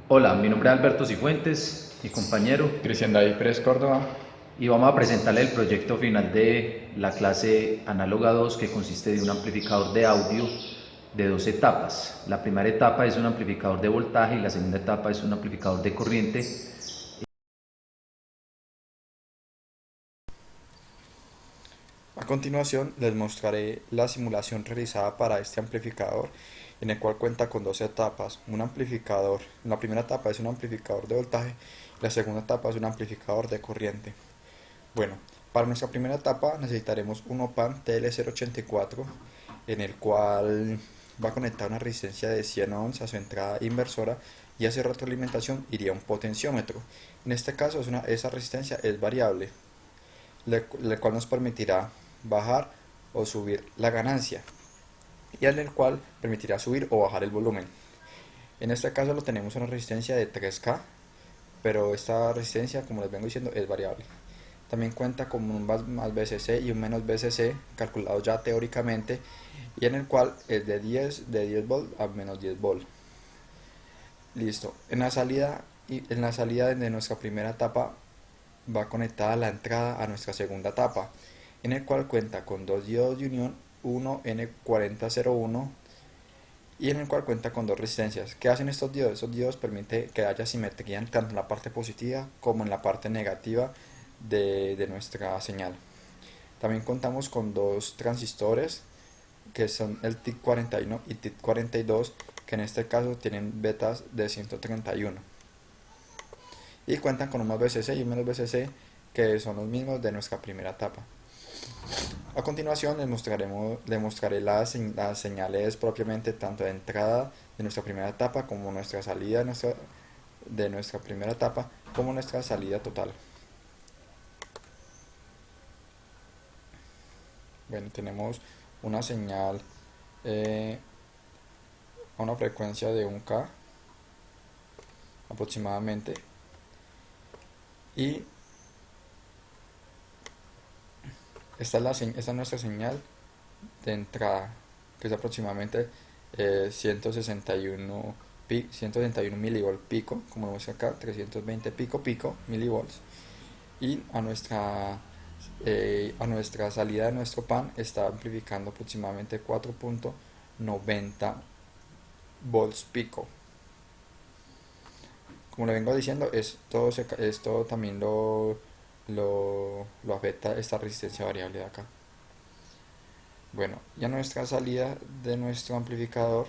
Hola, mi nombre es Alberto Cifuentes, mi compañero, Cristian David Pérez Córdoba. y vamos a presentarle el proyecto final de la clase Análoga 2, que consiste de un amplificador de audio de dos etapas. La primera etapa es un amplificador de voltaje y la segunda etapa es un amplificador de corriente. A continuación les mostraré la simulación realizada para este amplificador, en el cual cuenta con dos etapas. Un amplificador, la primera etapa es un amplificador de voltaje y la segunda etapa es un amplificador de corriente. Bueno, para nuestra primera etapa necesitaremos un OP-AMP TL084, en el cual va a conectar una resistencia de 100 ohms a su entrada inversora, y hacia retroalimentación iría un potenciómetro. En este caso esa resistencia es variable, el cual nos permitirá bajar o subir la ganancia, y en el cual permitirá subir o bajar el volumen. En este caso lo tenemos una resistencia de 3K, pero esta resistencia, como les vengo diciendo, es variable. También cuenta con un más BCC y un menos BCC calculado ya teóricamente, y en el cual es de 10 volt a menos 10 volt. Listo. En la salida de nuestra primera etapa va conectada la entrada a nuestra segunda etapa, en el cual cuenta con dos diodos de unión, uno N4001, y en el cual cuenta con dos resistencias. ¿Qué hacen estos diodos? Estos diodos permiten que haya simetría tanto en la parte positiva como en la parte negativa de nuestra señal. También contamos con dos transistores, que son el TIC41 y TIC42, que en este caso tienen betas de 131, y cuentan con un más BCC y un menos BCC, que son los mismos de nuestra primera etapa. A continuación les mostraré las señales propiamente, tanto de entrada de nuestra primera etapa como nuestra salida de nuestra primera etapa, como nuestra salida total. Bueno, tenemos una señal a una frecuencia de 1K aproximadamente, y esta es nuestra señal de entrada, que es aproximadamente 161 milivolts pico, como vemos acá, 320 pico milivolts. Y a nuestra salida de nuestro pan está amplificando aproximadamente 4.90 volts pico. Como le vengo diciendo, esto también lo afecta esta resistencia variable de acá. Bueno, y a nuestra salida de nuestro amplificador,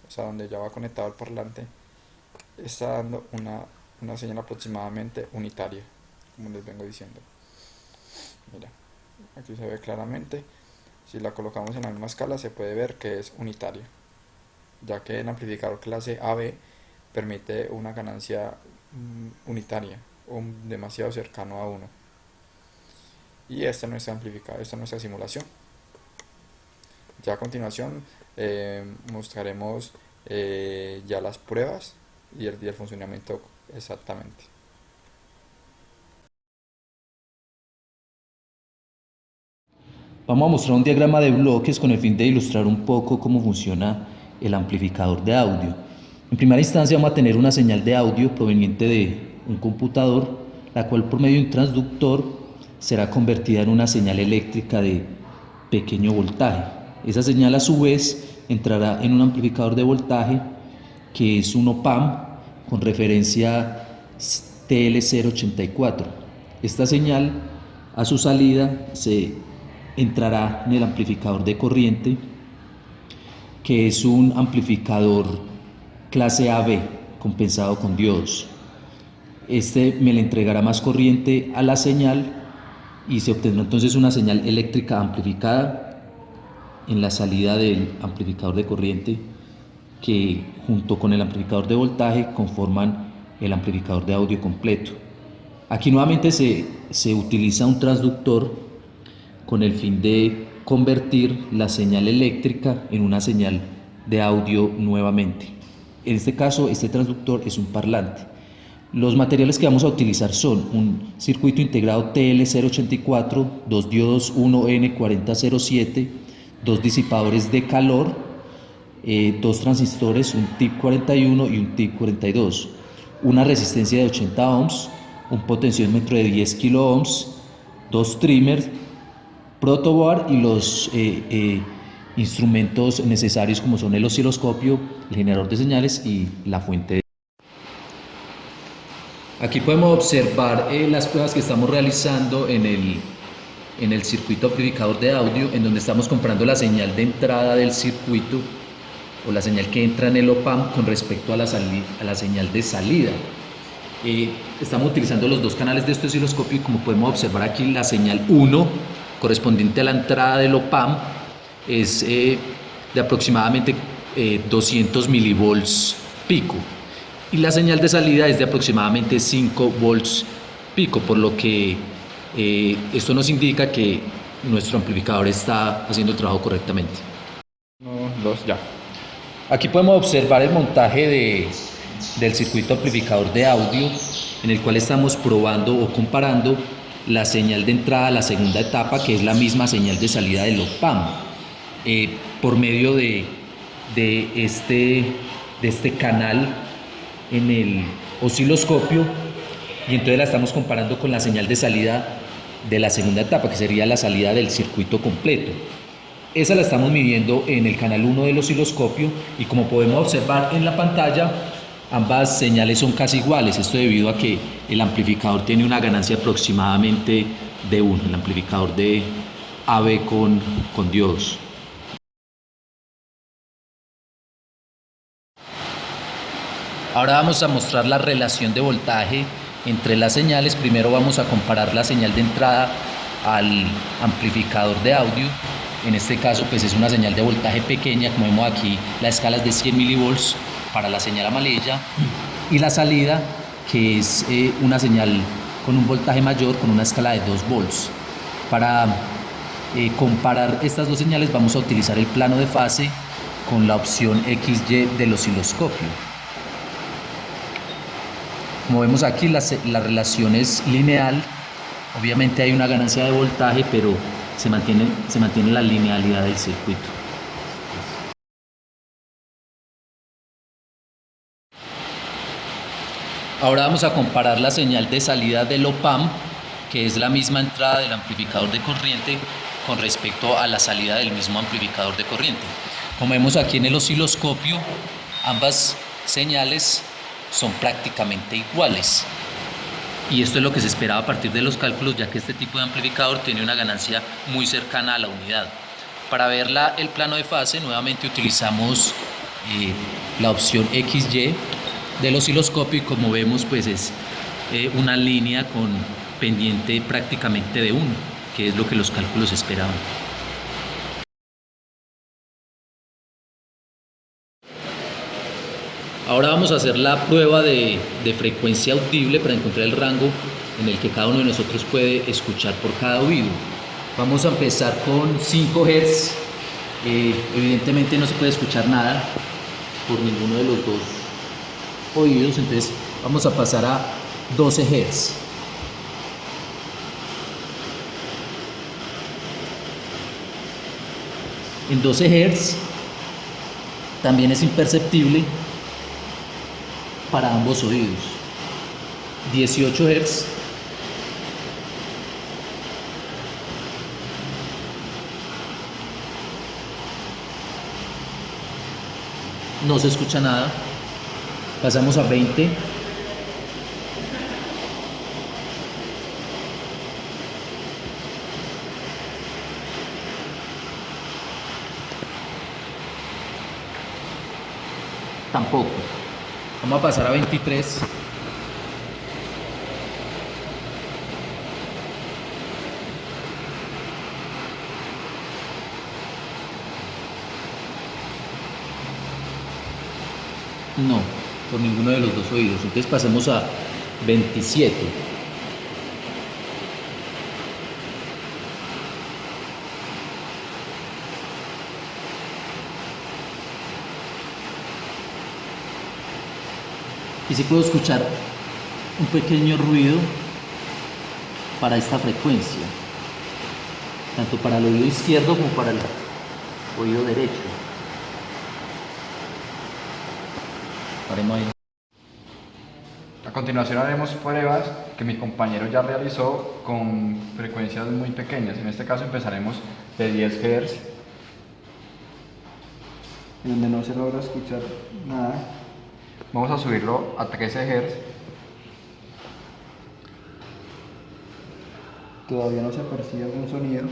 o sea, donde ya va conectado el parlante, está dando una señal aproximadamente unitaria, como les vengo diciendo. Mira, aquí se ve claramente. Si la colocamos en la misma escala, se puede ver que es unitaria, ya que el amplificador clase AB permite una ganancia unitaria o demasiado cercano a 1. Y esta es nuestra amplificador, esta es nuestra simulación. Ya a continuación mostraremos ya las pruebas y el funcionamiento exactamente. Vamos a mostrar un diagrama de bloques con el fin de ilustrar un poco cómo funciona el amplificador de audio. En primera instancia vamos a tener una señal de audio proveniente de un computador, la cual por medio de un transductor será convertida en una señal eléctrica de pequeño voltaje. Esa señal a su vez entrará en un amplificador de voltaje, que es un OP-AMP con referencia TL084. Esta señal a su salida se entrará en el amplificador de corriente, que es un amplificador clase AB compensado con diodos. Este me le entregará más corriente a la señal y se obtendrá entonces una señal eléctrica amplificada en la salida del amplificador de corriente, que junto con el amplificador de voltaje conforman el amplificador de audio completo. Aquí nuevamente se utiliza un transductor con el fin de convertir la señal eléctrica en una señal de audio nuevamente. En este caso, este transductor es un parlante. Los materiales que vamos a utilizar son un circuito integrado TL084, dos diodos 1N4007, dos disipadores de calor, dos transistores, un TIP 41 y un TIP 42, una resistencia de 80 ohms, un potenciómetro de 10 kilo ohms, dos trimmers, protoboard y los instrumentos necesarios como son el osciloscopio, el generador de señales y la fuente de... Aquí podemos observar las pruebas que estamos realizando en el circuito amplificador de audio, en donde estamos comparando la señal de entrada del circuito o la señal que entra en el op-amp con respecto a la señal de salida. Estamos utilizando los dos canales de este osciloscopio y como podemos observar aquí, la señal 1 correspondiente a la entrada del op-amp es de aproximadamente 200 milivolts pico y la señal de salida es de aproximadamente 5 volts pico, por lo que esto nos indica que nuestro amplificador está haciendo el trabajo correctamente. 1, 2, ya. Aquí podemos observar el montaje del circuito amplificador de audio, en el cual estamos probando o comparando la señal de entrada a la segunda etapa, que es la misma señal de salida del op-amp, por medio de este canal en el osciloscopio, y entonces la estamos comparando con la señal de salida de la segunda etapa, que sería la salida del circuito completo. Esa la estamos midiendo en el canal 1 del osciloscopio y como podemos observar en la pantalla, ambas señales son casi iguales. Esto debido a que el amplificador tiene una ganancia aproximadamente de 1, el amplificador de AB con diodos. Ahora vamos a mostrar la relación de voltaje entre las señales. Primero vamos a comparar la señal de entrada al amplificador de audio. En este caso pues es una señal de voltaje pequeña, como vemos aquí la escala es de 100 milivolts para la señal amarilla, y la salida que es una señal con un voltaje mayor con una escala de 2 volts. Para comparar estas dos señales vamos a utilizar el plano de fase con la opción XY del osciloscopio. Como vemos aquí la relación es lineal, obviamente hay una ganancia de voltaje, pero se mantiene la linealidad del circuito. Ahora vamos a comparar la señal de salida del op-amp, que es la misma entrada del amplificador de corriente, con respecto a la salida del mismo amplificador de corriente. Como vemos aquí en el osciloscopio, ambas señales son prácticamente iguales. Y esto es lo que se esperaba a partir de los cálculos, ya que este tipo de amplificador tiene una ganancia muy cercana a la unidad. Para ver el plano de fase, nuevamente utilizamos la opción XY del osciloscopio y como vemos pues es una línea con pendiente prácticamente de 1, que es lo que los cálculos esperaban. Ahora vamos a hacer la prueba de frecuencia audible para encontrar el rango en el que cada uno de nosotros puede escuchar por cada oído. Vamos a empezar con 5 Hz. Evidentemente no se puede escuchar nada por ninguno de los dos oídos, entonces vamos a pasar a 12 Hz. En 12 Hz también es imperceptible para ambos oídos. 18 Hz. No se escucha nada. Pasamos a 20. Tampoco. Vamos a pasar a 23. No, por ninguno de los dos oídos. Entonces pasemos a 27. Y sí puedo escuchar un pequeño ruido para esta frecuencia, tanto para el oído izquierdo como para el oído derecho. Haremos ahí. A continuación haremos pruebas que mi compañero ya realizó con frecuencias muy pequeñas. En este caso empezaremos de 10 Hz, en donde no se logra escuchar nada. vamos a subirlo a 13 Hz, Todavía no se percibe algún sonido.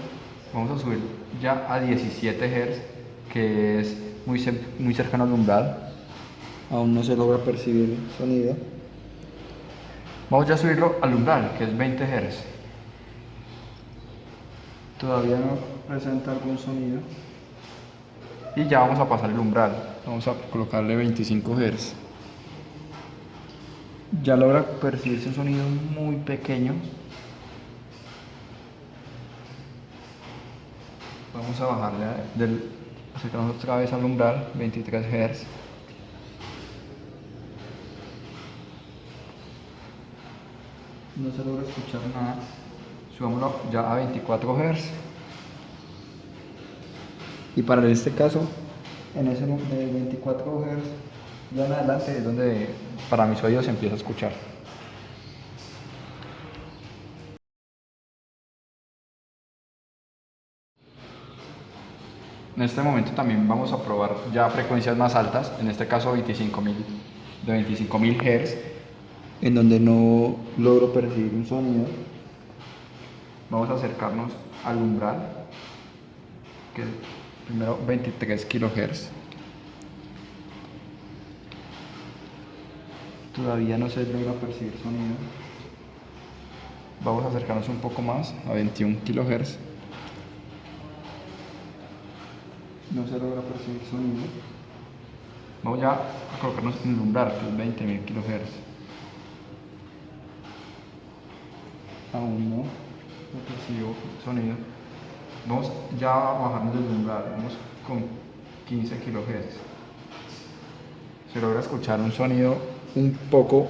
vamos a subir ya a 17 Hz, que es muy cercano al umbral. Aún no se logra percibir sonido. Vamos ya a subirlo al umbral, que es 20 Hz. Todavía no presenta algún sonido. Y ya vamos a pasar el umbral. Vamos a colocarle 25 Hz. Ya logra percibirse un sonido muy pequeño. Vamos a bajarle acercarnos otra vez al umbral, 23 Hz. No se logra escuchar nada. Subámoslo ya a 24 Hz. Y para este caso, en ese de 24 Hz, ya en adelante Es donde para mis oídos se empieza a escuchar. En este momento también vamos a probar ya frecuencias más altas, en este caso de 25.000 Hz. en donde no logro percibir un sonido. Vamos a acercarnos al umbral, que es primero 23 kHz. Todavía no se logra percibir sonido. Vamos a acercarnos un poco más a 21 kHz. No se logra percibir sonido. Vamos ya a colocarnos en el umbral, que es 20.000 kHz. Aún no. No percibo sonido. Vamos ya a bajarnos del umbral, vamos con 15 kHz. Se logra escuchar un sonido un poco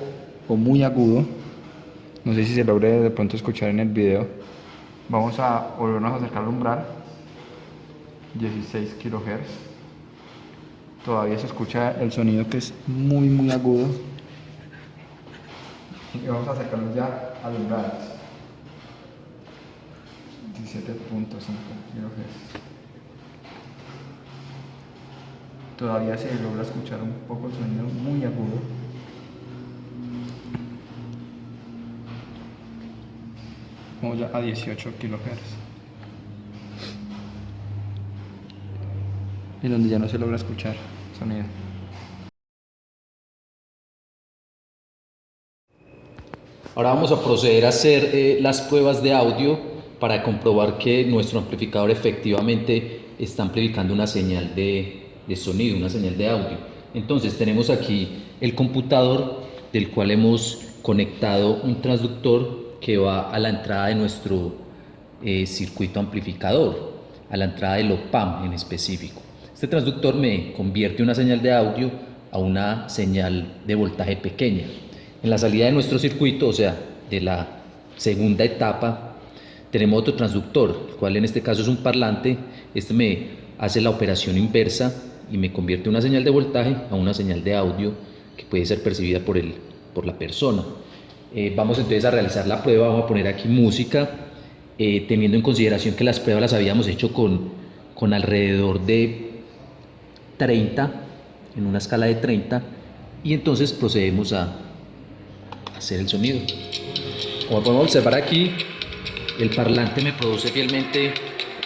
o muy agudo. No sé si se logre de pronto escuchar en el video. Vamos a volvernos a acercar al umbral, 16 kHz. Todavía se escucha el sonido que es muy agudo. Y vamos a acercarnos ya al umbral, 17.5 kHz. Todavía se logra escuchar un poco el sonido muy agudo. Vamos ya a 18 kHz. En donde ya no se logra escuchar sonido. Ahora vamos a proceder a hacer las pruebas de audio para comprobar que nuestro amplificador efectivamente está amplificando una señal de sonido, una señal de audio. Entonces tenemos aquí el computador del cual hemos conectado un transductor que va a la entrada de nuestro circuito amplificador, a la entrada del op-amp en específico. Este transductor me convierte una señal de audio a una señal de voltaje pequeña. En la salida de nuestro circuito, o sea, de la segunda etapa, tenemos otro transductor, el cual en este caso es un parlante. Este me hace la operación inversa y me convierte una señal de voltaje a una señal de audio que puede ser percibida por la persona. Vamos entonces a realizar la prueba. Vamos a poner aquí música, teniendo en consideración que las pruebas las habíamos hecho con alrededor de 30, en una escala de 30, y entonces procedemos a hacer el sonido. Como podemos observar aquí, el parlante me produce fielmente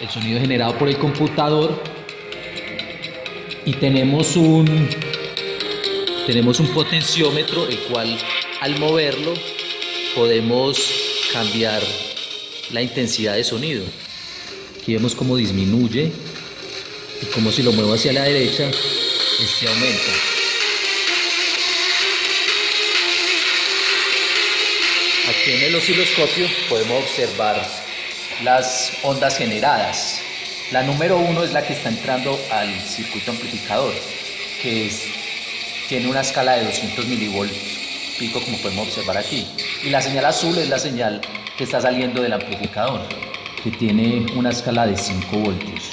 el sonido generado por el computador, y tenemos un potenciómetro, el cual al moverlo podemos cambiar la intensidad de sonido. Aquí vemos cómo disminuye y como si lo muevo hacia la derecha, este aumenta. Aquí en el osciloscopio podemos observar las ondas generadas. La número 1 es la que está entrando al circuito amplificador, que tiene una escala de 200 milivoltios pico, como podemos observar aquí. Y la señal azul es la señal que está saliendo del amplificador, que tiene una escala de 5 voltios.